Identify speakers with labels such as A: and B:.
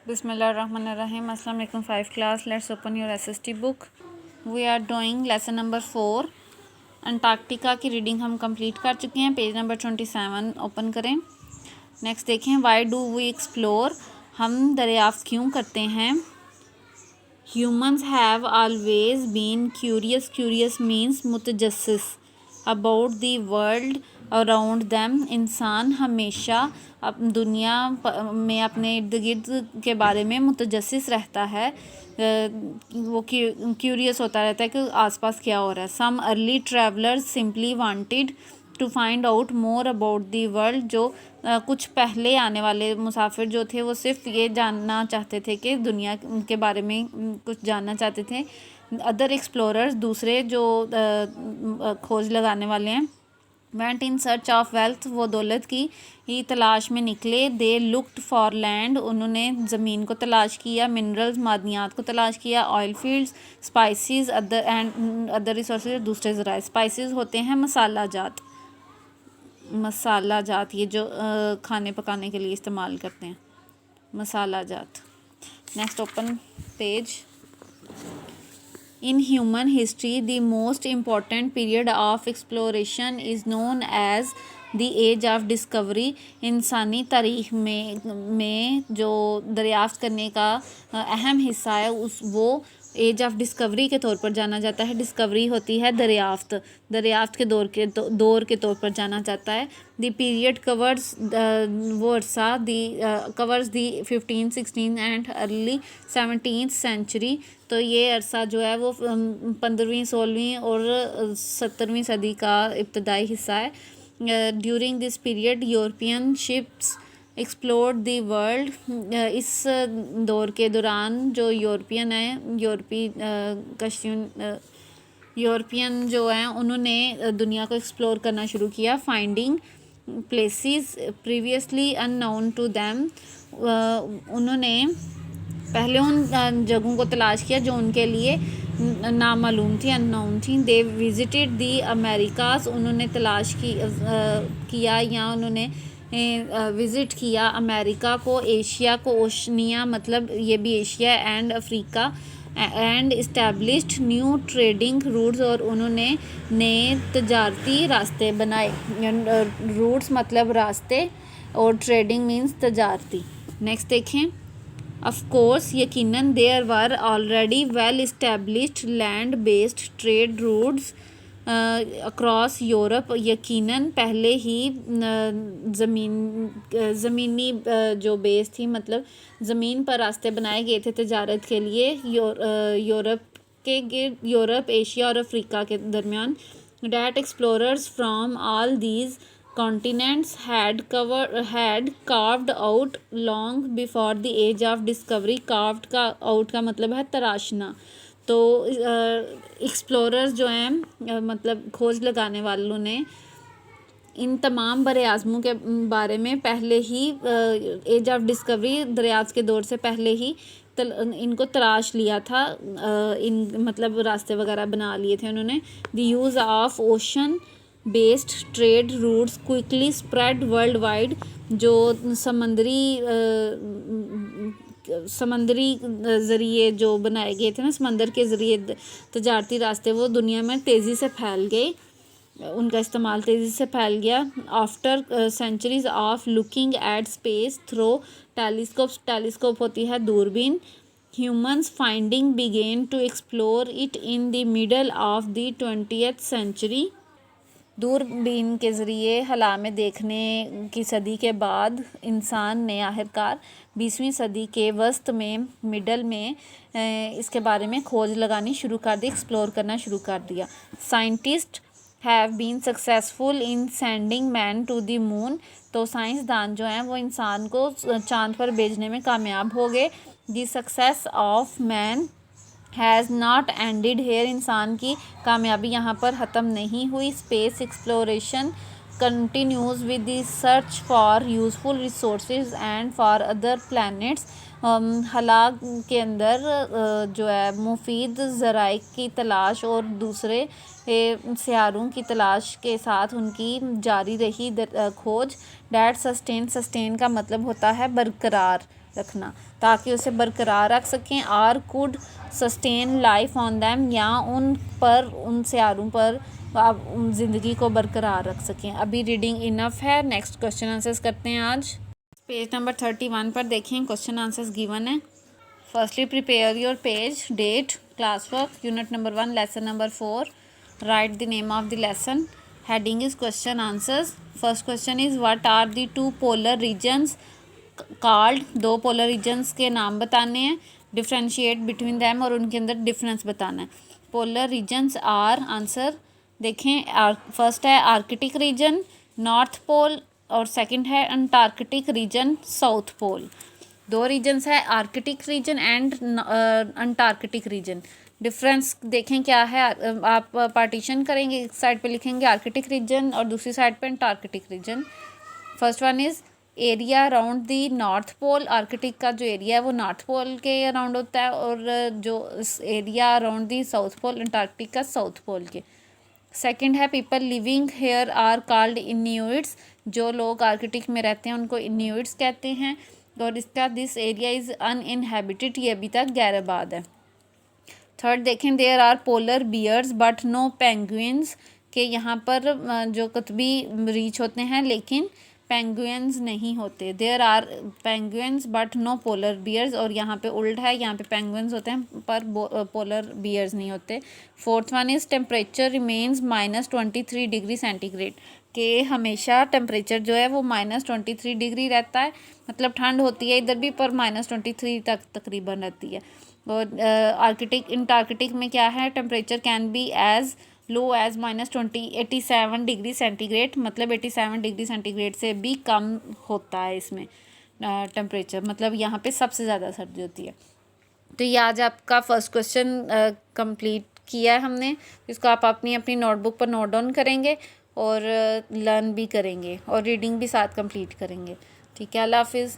A: Bismillahirrahmanirrahim. Assalamu alaikum 5 class. Let's open your SST book. We are doing lesson number 4. Antarctica की reading हम complete कर चुके हैं. Page number 27 open करें. Next देखें. वाई डू वी एक्सप्लोर, हम दरियाफ्त क्यों करते हैं. Humans have always been curious. Curious means मुतजस्सिस about the world around them. इंसान हमेशा दुनिया में अपने इर्द गिर्द के बारे में मुतजस्सिस रहता है. वो क्यूरियस होता रहता है कि आसपास क्या हो रहा है. Some early travellers simply wanted to find out more about the world. जो कुछ पहले आने वाले मुसाफिर जो थे वो सिर्फ ये जानना चाहते थे कि दुनिया के बारे में कुछ जानना चाहते थे. अदर एक्सप्लोरर्स, दूसरे जो खोज लगाने वाले हैं, went in search of wealth, वो दौलत की ही तलाश में निकले. दे लुक्ड फॉर लैंड, उन्होंने ज़मीन को तलाश किया. मिनरल्स, मादनियात को तलाश किया. Oil fields, spices other resources, दूसरे ज़राए. स्पाइसेस होते हैं मसाला जात, ये जो खाने पकाने के लिए इस्तेमाल करते हैं, मसाला जात. Next open page. In human history, the most important period of exploration is known as the age of discovery. इंसानी तारीख़ में जो दरियाफ्त करने का अहम हिस्सा है वो एज ऑफ डिस्कवरी के तौर पर जाना जाता है. डिस्कवरी होती है दरियाफ्त के दौर के तौर पर जाना जाता है. द पीरियड कवर्स, वो अरसा covers the 15th, 16th and early 17th century. तो ये अरसा जो है वो 15वीं, 16वीं और 17वीं सदी का इब्तदाई हिस्सा है. During this period European ships explored the world. इस दौर के दौरान जो यूरोपियन जो हैं उन्होंने दुनिया को एक्सप्लोर करना शुरू किया. Finding places previously unknown to them. उन्होंने पहले उन जगहों को तलाश किया जो उनके लिए नामालूम थी, अननोन थी. दे विजिटेड दी अमेरिकास, उन्होंने तलाश किया या उन्होंने विज़िट किया अमेरिका को. एशिया को, ओशनिया मतलब ये भी Asia, and Africa. And established new trading routes, और उन्होंने नए तजारती रास्ते बनाए. रूट्स मतलब रास्ते और ट्रेडिंग मीन्स तजारती. नेक्स्ट देखें. ऑफ कोर्स, यकीनन, there were already well established land based trade routes across Europe. यकीनन पहले ही ज़मीनी जो बेस थी, मतलब ज़मीन पर रास्ते बनाए गए थे तजारत के लिए यूरोप, एशिया और अफ्रीका के दरमियान. That explorers from all these continents had carved out long before the age of discovery. Out का मतलब है तराशना. तो एक्सप्लोरर्स जो हैं मतलब खोज लगाने वालों ने इन तमाम बर आज़मों के बारे में पहले ही एज ऑफ डिस्कवरी, दरियाफ्त के दौर से पहले ही इनको तलाश लिया था. मतलब रास्ते वगैरह बना लिए थे उन्होंने. The use of ocean based trade roots quickly spread world wide. जो समंदरी ज़रिए जो बनाए गए थे ना, समंदर के ज़रिए तजारती रास्ते, वो दुनिया में तेज़ी से फैल गए. उनका इस्तेमाल तेज़ी से फैल गया. After centuries of looking at space through telescope होती है दूरबीन. Humans finding began to explore it in the middle of the 20th century. दूरबीन के ज़रिए हला में देखने की सदी के बाद इंसान ने आखिरकार 20वीं सदी के वस्त में, मिडल में इसके बारे में खोज लगानी शुरू कर दी, एक्सप्लोर करना शुरू कर दिया. Scientist have been successful in sending man to the moon. तो साइंसदान जो हैं वो इंसान को चांद पर भेजने में कामयाब हो गए. The success of man has not ended here. इंसान की कामयाबी यहाँ पर ख़त्म नहीं हुई. Space exploration continues with the search for useful resources and for other planets. हला के अंदर जो है मुफीद ज़राए की तलाश और दूसरे सियारों की तलाश के साथ उनकी जारी रही खोज. डैट सस्टेन का मतलब होता है बरकरार रखना ताकि उसे बरकरार रख सकें। Or could sustain life on them, या उन पर, उन सियारों पर आप ज़िंदगी को बरकरार रख सकें। अभी रीडिंग इनफ है, नेक्स्ट क्वेश्चन आंसर्स करते हैं आज। पेज नंबर 31 पर देखें क्वेश्चन आंसर्स गिवन है। Firstly prepare your page, date, class work, unit number 1, lesson number 4, write the name of the lesson. Heading is question answers. First question is what are the two polar regions called, दो polar regions के नाम बताने हैं। Differentiate between them, और उनके अंदर difference बताना है। पोलर रीजन्स आर, आंसर देखें, फर्स्ट है आर्कटिक रीजन नॉर्थ पोल, और सेकंड है अंटार्कटिक रीजन साउथ पोल। दो रीजन्स है, Arctic region and Antarctic region. Difference देखें क्या है, आप पार्टीशन करेंगे, एक साइड पे लिखेंगे आर्कटिक रीजन और दूसरी साइड पे Antarctic region. First one is area around the north pole. Arctic का जो एरिया है वो नॉर्थ पोल के अराउंड होता है, और जो area around the south pole, Antarctic का साउथ पोल के। सेकंड है people living here are called Inuits. जो लोग आर्कटिक में रहते हैं उनको इन्यूइट्स कहते हैं। और इसका दिस एरिया इज़ अनइनहेबिटेड, ये अभी तक गैराबाद है। थर्ड देखें, there are polar bears but no penguins, के यहाँ पर जो कतबी रीछ होते हैं लेकिन पेंगुइन्स नहीं होते। There are penguins but no polar bears, और यहाँ पे उल्ट है, यहाँ पे पेंगुइन्स होते हैं पर पोलर बियर्स नहीं होते। Fourth one is temperature remains -23 degree centigrade, के हमेशा टेम्परेचर जो है वो -23 डिग्री रहता है, मतलब ठंड होती है इधर भी पर -23 तक तकरीबन रहती है। और आर्कटिक अंटार्कटिक में क्या है, temperature can be as low as -87 degree centigrade, मतलब 87 डिग्री सेंटीग्रेड से भी कम होता है इसमें टेम्परेचर, मतलब यहाँ पे सबसे ज़्यादा सर्दी होती है। तो ये आज आपका फर्स्ट क्वेश्चन कंप्लीट किया है हमने। इसको आप अपनी अपनी नोटबुक पर नोट डाउन करेंगे और लर्न भी करेंगे और रीडिंग भी साथ कंप्लीट करेंगे। ठीक है, अल्लाह हाफिज़।